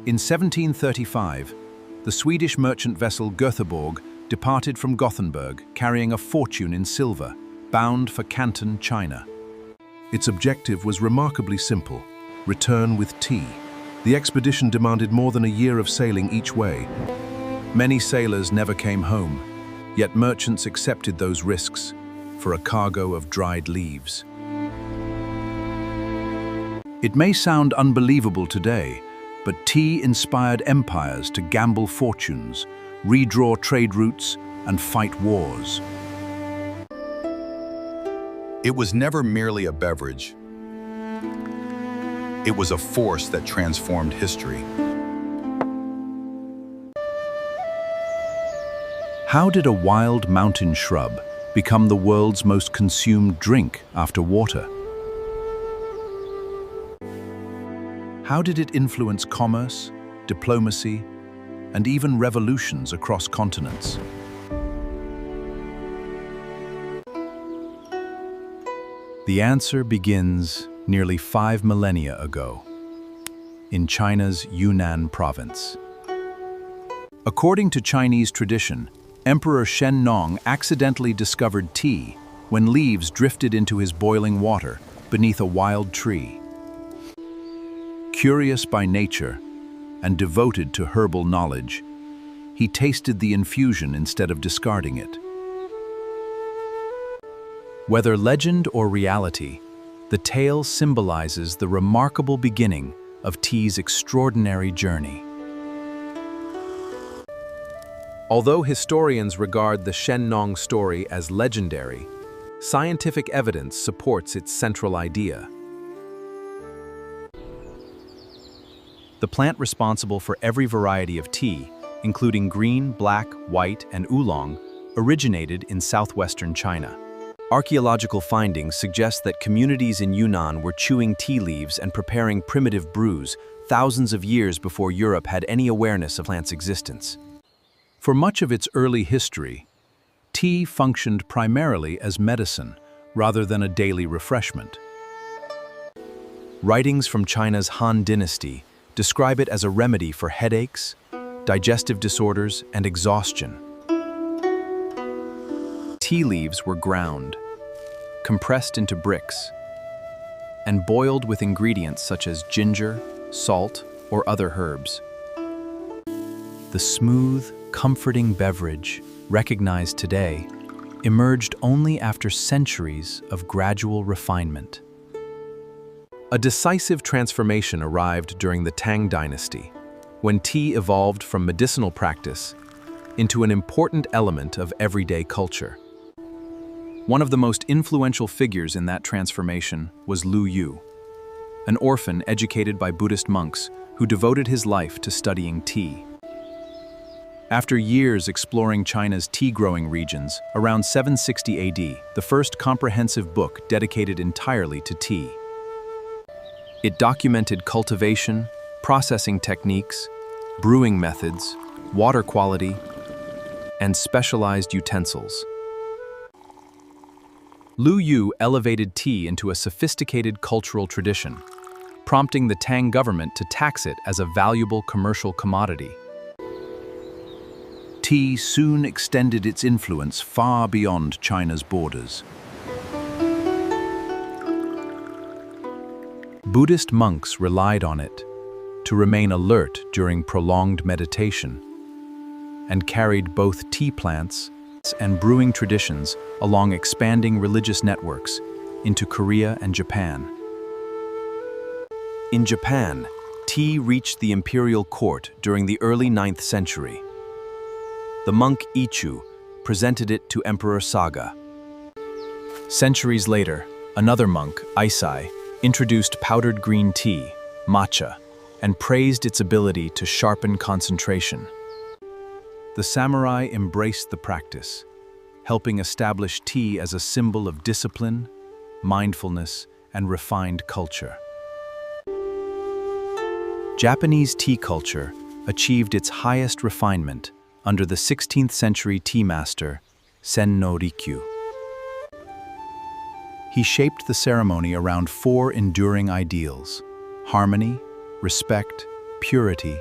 In 1735, the Swedish merchant vessel Göteborg departed from Gothenburg carrying a fortune in silver, bound for Canton, China. Its objective was remarkably simple: return with tea. The expedition demanded more than a year of sailing each way. Many sailors never came home, yet merchants accepted those risks for a cargo of dried leaves. It may sound unbelievable today, but tea inspired empires to gamble fortunes, redraw trade routes, and fight wars. It was never merely a beverage. It was a force that transformed history. How did a wild mountain shrub become the world's most consumed drink after water? How did it influence commerce, diplomacy, and even revolutions across continents? The answer begins nearly 5 millennia ago, in China's Yunnan province. According to Chinese tradition, Emperor Shen Nong accidentally discovered tea when leaves drifted into his boiling water beneath a wild tree. Curious by nature and devoted to herbal knowledge, he tasted the infusion instead of discarding it. Whether legend or reality, the tale symbolizes the remarkable beginning of tea's extraordinary journey. Although historians regard the Shen Nong story as legendary, scientific evidence supports its central idea. The plant responsible for every variety of tea, including green, black, white, and oolong, originated in southwestern China. Archaeological findings suggest that communities in Yunnan were chewing tea leaves and preparing primitive brews thousands of years before Europe had any awareness of plants' existence. For much of its early history, tea functioned primarily as medicine rather than a daily refreshment. Writings from China's Han Dynasty describe it as a remedy for headaches, digestive disorders, and exhaustion. Tea leaves were ground, compressed into bricks, and boiled with ingredients such as ginger, salt, or other herbs. The smooth, comforting beverage, recognized today, emerged only after centuries of gradual refinement. A decisive transformation arrived during the Tang Dynasty, when tea evolved from medicinal practice into an important element of everyday culture. One of the most influential figures in that transformation was Lu Yu, an orphan educated by Buddhist monks who devoted his life to studying tea. After years exploring China's tea-growing regions, around 760 AD, the first comprehensive book dedicated entirely to tea. It documented cultivation, processing techniques, brewing methods, water quality, and specialized utensils. Lu Yu elevated tea into a sophisticated cultural tradition, prompting the Tang government to tax it as a valuable commercial commodity. Tea soon extended its influence far beyond China's borders. Buddhist monks relied on it to remain alert during prolonged meditation, and carried both tea plants and brewing traditions along expanding religious networks into Korea and Japan. In Japan, tea reached the imperial court during the early 9th century. The monk Ichu presented it to Emperor Saga. Centuries later, another monk, Aisai, introduced powdered green tea, matcha, and praised its ability to sharpen concentration. The samurai embraced the practice, helping establish tea as a symbol of discipline, mindfulness, and refined culture. Japanese tea culture achieved its highest refinement under the 16th century tea master, Sen no Rikyu. He shaped the ceremony around 4 enduring ideals: harmony, respect, purity,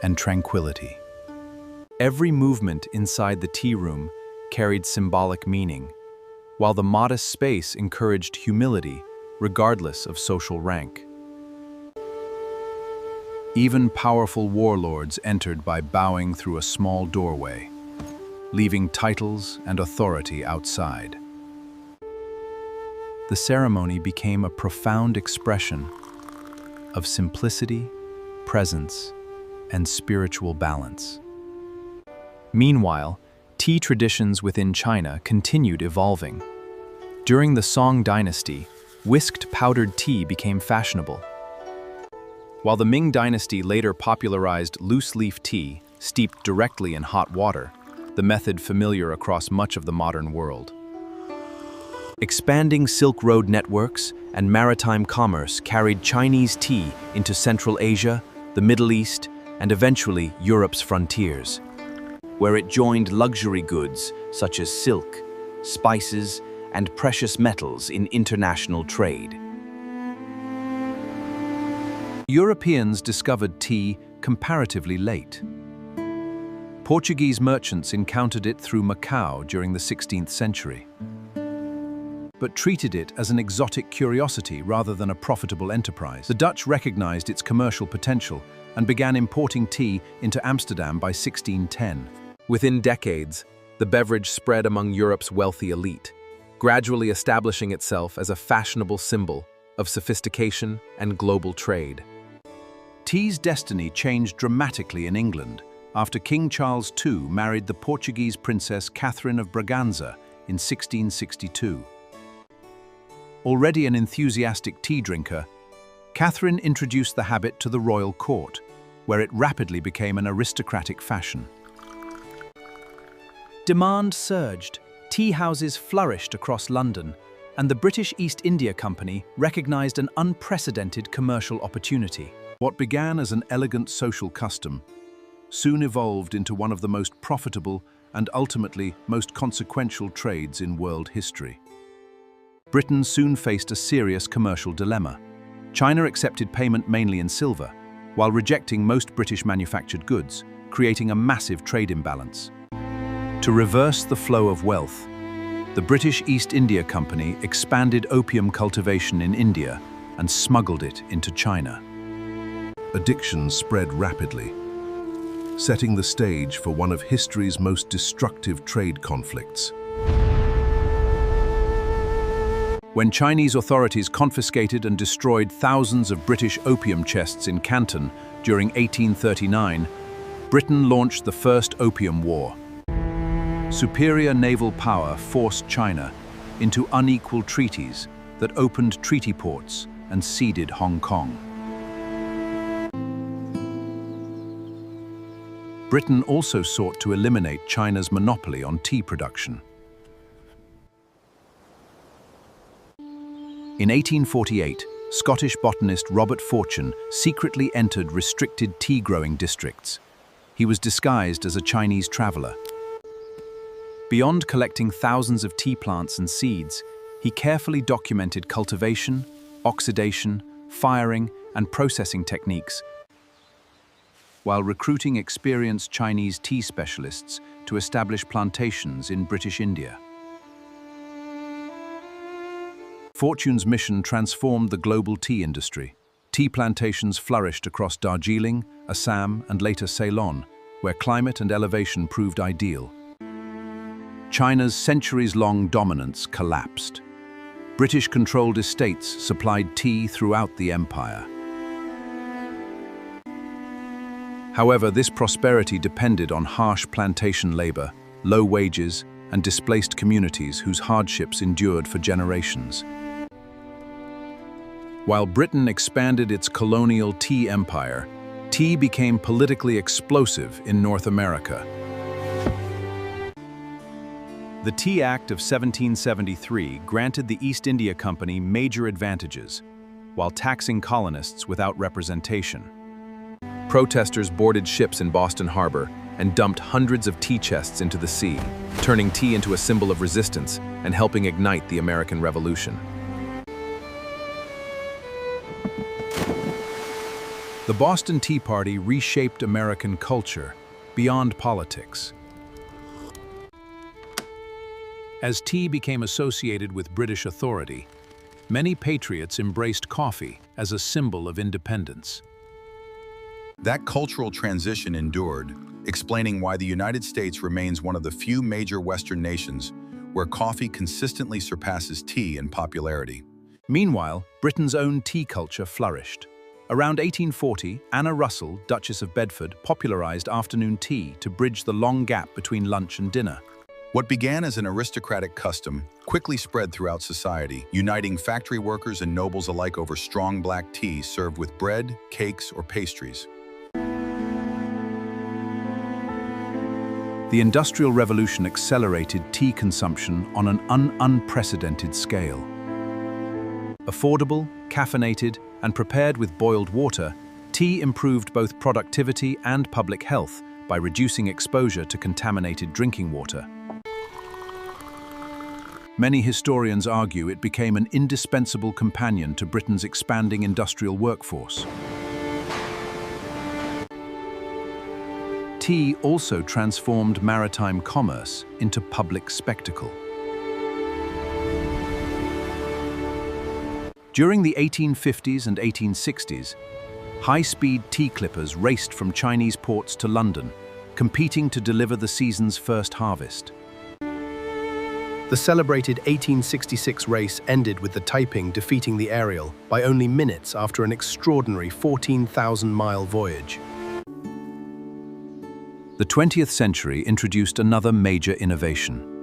and tranquility. Every movement inside the tea room carried symbolic meaning, while the modest space encouraged humility regardless of social rank. Even powerful warlords entered by bowing through a small doorway, leaving titles and authority outside. The ceremony became a profound expression of simplicity, presence, and spiritual balance. Meanwhile, tea traditions within China continued evolving. During the Song dynasty, whisked powdered tea became fashionable, while the Ming dynasty later popularized loose-leaf tea steeped directly in hot water, the method familiar across much of the modern world. Expanding Silk Road networks and maritime commerce carried Chinese tea into Central Asia, the Middle East, and eventually Europe's frontiers, where it joined luxury goods such as silk, spices, and precious metals in international trade. Europeans discovered tea comparatively late. Portuguese merchants encountered it through Macau during the 16th century, but treated it as an exotic curiosity rather than a profitable enterprise. The Dutch recognized its commercial potential and began importing tea into Amsterdam by 1610. Within decades, the beverage spread among Europe's wealthy elite, gradually establishing itself as a fashionable symbol of sophistication and global trade. Tea's destiny changed dramatically in England after King Charles II married the Portuguese princess Catherine of Braganza in 1662. Already an enthusiastic tea drinker, Catherine introduced the habit to the royal court, where it rapidly became an aristocratic fashion. Demand surged, tea houses flourished across London, and the British East India Company recognized an unprecedented commercial opportunity. What began as an elegant social custom soon evolved into one of the most profitable and ultimately most consequential trades in world history. Britain soon faced a serious commercial dilemma. China accepted payment mainly in silver, while rejecting most British manufactured goods, creating a massive trade imbalance. To reverse the flow of wealth, the British East India Company expanded opium cultivation in India and smuggled it into China. Addiction spread rapidly, setting the stage for one of history's most destructive trade conflicts. When Chinese authorities confiscated and destroyed thousands of British opium chests in Canton during 1839, Britain launched the First Opium War. Superior naval power forced China into unequal treaties that opened treaty ports and ceded Hong Kong. Britain also sought to eliminate China's monopoly on tea production. In 1848, Scottish botanist Robert Fortune secretly entered restricted tea-growing districts. He was disguised as a Chinese traveler. Beyond collecting thousands of tea plants and seeds, he carefully documented cultivation, oxidation, firing, and processing techniques, while recruiting experienced Chinese tea specialists to establish plantations in British India. Fortune's mission transformed the global tea industry. Tea plantations flourished across Darjeeling, Assam, and later Ceylon, where climate and elevation proved ideal. China's centuries-long dominance collapsed. British-controlled estates supplied tea throughout the empire. However, this prosperity depended on harsh plantation labor, low wages, and displaced communities whose hardships endured for generations. While Britain expanded its colonial tea empire, tea became politically explosive in North America. The Tea Act of 1773 granted the East India Company major advantages, while taxing colonists without representation. Protesters boarded ships in Boston Harbor and dumped hundreds of tea chests into the sea, turning tea into a symbol of resistance and helping ignite the American Revolution. The Boston Tea Party reshaped American culture beyond politics. As tea became associated with British authority, many patriots embraced coffee as a symbol of independence. That cultural transition endured, explaining why the United States remains one of the few major Western nations where coffee consistently surpasses tea in popularity. Meanwhile, Britain's own tea culture flourished. Around 1840, Anna Russell, Duchess of Bedford, popularized afternoon tea to bridge the long gap between lunch and dinner. What began as an aristocratic custom quickly spread throughout society, uniting factory workers and nobles alike over strong black tea served with bread, cakes, or pastries. The Industrial Revolution accelerated tea consumption on an unprecedented scale. Affordable, caffeinated, and prepared with boiled water, tea improved both productivity and public health by reducing exposure to contaminated drinking water. Many historians argue it became an indispensable companion to Britain's expanding industrial workforce. Tea also transformed maritime commerce into public spectacle. During the 1850s and 1860s, high-speed tea clippers raced from Chinese ports to London, competing to deliver the season's first harvest. The celebrated 1866 race ended with the Taiping defeating the Ariel by only minutes after an extraordinary 14,000-mile voyage. The 20th century introduced another major innovation.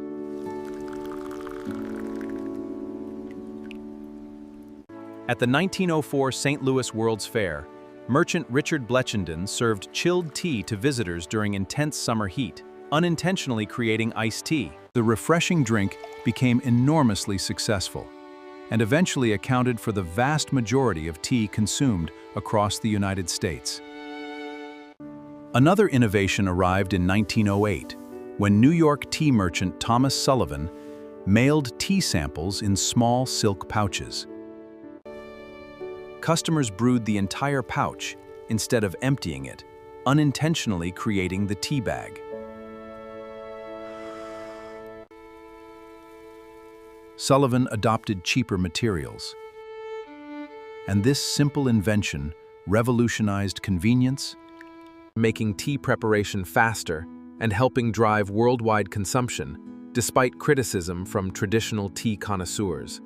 At the 1904 St. Louis World's Fair, merchant Richard Bletchenden served chilled tea to visitors during intense summer heat, unintentionally creating iced tea. The refreshing drink became enormously successful and eventually accounted for the vast majority of tea consumed across the United States. Another innovation arrived in 1908, when New York tea merchant Thomas Sullivan mailed tea samples in small silk pouches. Customers brewed the entire pouch instead of emptying it, unintentionally creating the tea bag. Sullivan adopted cheaper materials, and this simple invention revolutionized convenience, making tea preparation faster and helping drive worldwide consumption, despite criticism from traditional tea connoisseurs.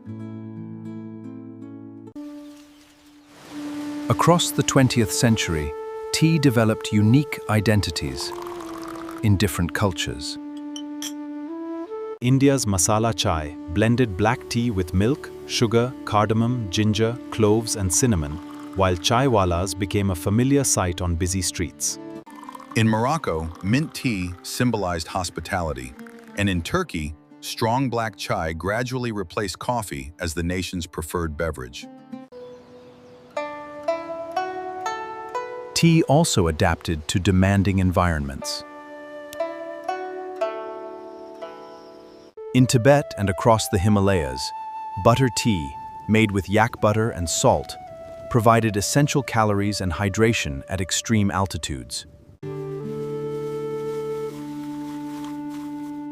Across the 20th century, tea developed unique identities in different cultures. India's masala chai blended black tea with milk, sugar, cardamom, ginger, cloves, and cinnamon, while chaiwalas became a familiar sight on busy streets. In Morocco, mint tea symbolized hospitality, and in Turkey, strong black chai gradually replaced coffee as the nation's preferred beverage. Tea also adapted to demanding environments. In Tibet and across the Himalayas, butter tea, made with yak butter and salt, provided essential calories and hydration at extreme altitudes.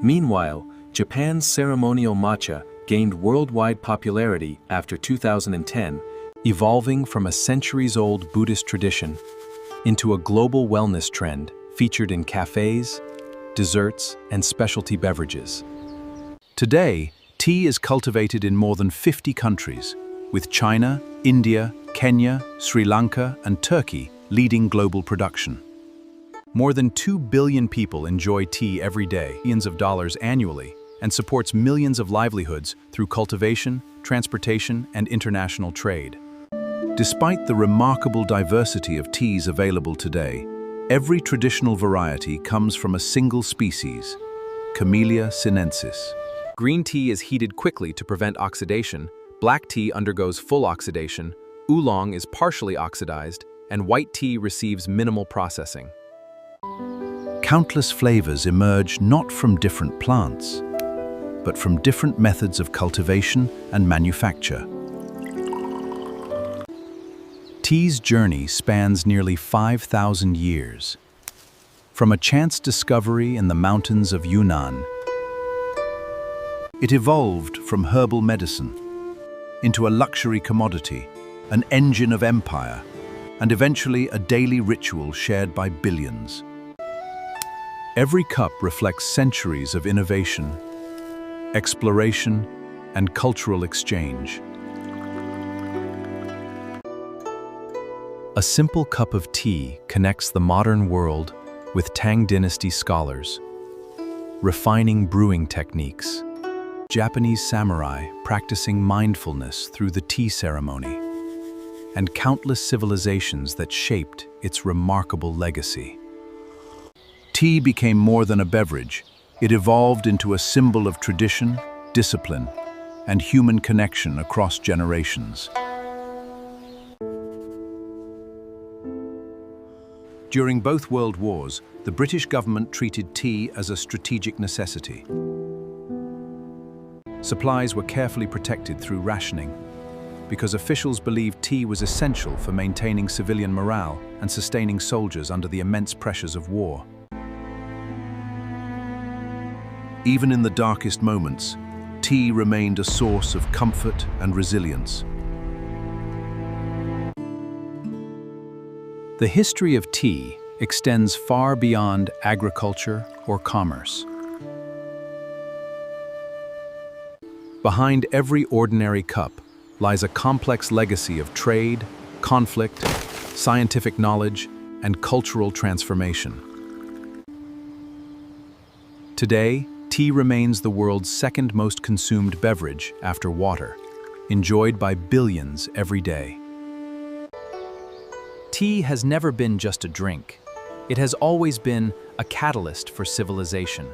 Meanwhile, Japan's ceremonial matcha gained worldwide popularity after 2010, evolving from a centuries-old Buddhist tradition into a global wellness trend featured in cafes, desserts, and specialty beverages. Today, tea is cultivated in more than 50 countries, with China, India, Kenya, Sri Lanka, and Turkey leading global production. More than 2 billion people enjoy tea every day, millions of dollars annually, and supports millions of livelihoods through cultivation, transportation, and international trade. Despite the remarkable diversity of teas available today, every traditional variety comes from a single species, Camellia sinensis. Green tea is heated quickly to prevent oxidation, black tea undergoes full oxidation, oolong is partially oxidized, and white tea receives minimal processing. Countless flavors emerge not from different plants, but from different methods of cultivation and manufacture. Tea's journey spans nearly 5,000 years. From a chance discovery in the mountains of Yunnan, it evolved from herbal medicine into a luxury commodity, an engine of empire, and eventually a daily ritual shared by billions. Every cup reflects centuries of innovation, exploration, and cultural exchange. A simple cup of tea connects the modern world with Tang Dynasty scholars, refining brewing techniques, Japanese samurai practicing mindfulness through the tea ceremony, and countless civilizations that shaped its remarkable legacy. Tea became more than a beverage. It evolved into a symbol of tradition, discipline, and human connection across generations. During both World Wars, the British government treated tea as a strategic necessity. Supplies were carefully protected through rationing, because officials believed tea was essential for maintaining civilian morale and sustaining soldiers under the immense pressures of war. Even in the darkest moments, tea remained a source of comfort and resilience. The history of tea extends far beyond agriculture or commerce. Behind every ordinary cup lies a complex legacy of trade, conflict, scientific knowledge, and cultural transformation. Today, tea remains the world's second most consumed beverage after water, enjoyed by billions every day. Tea has never been just a drink. It has always been a catalyst for civilization.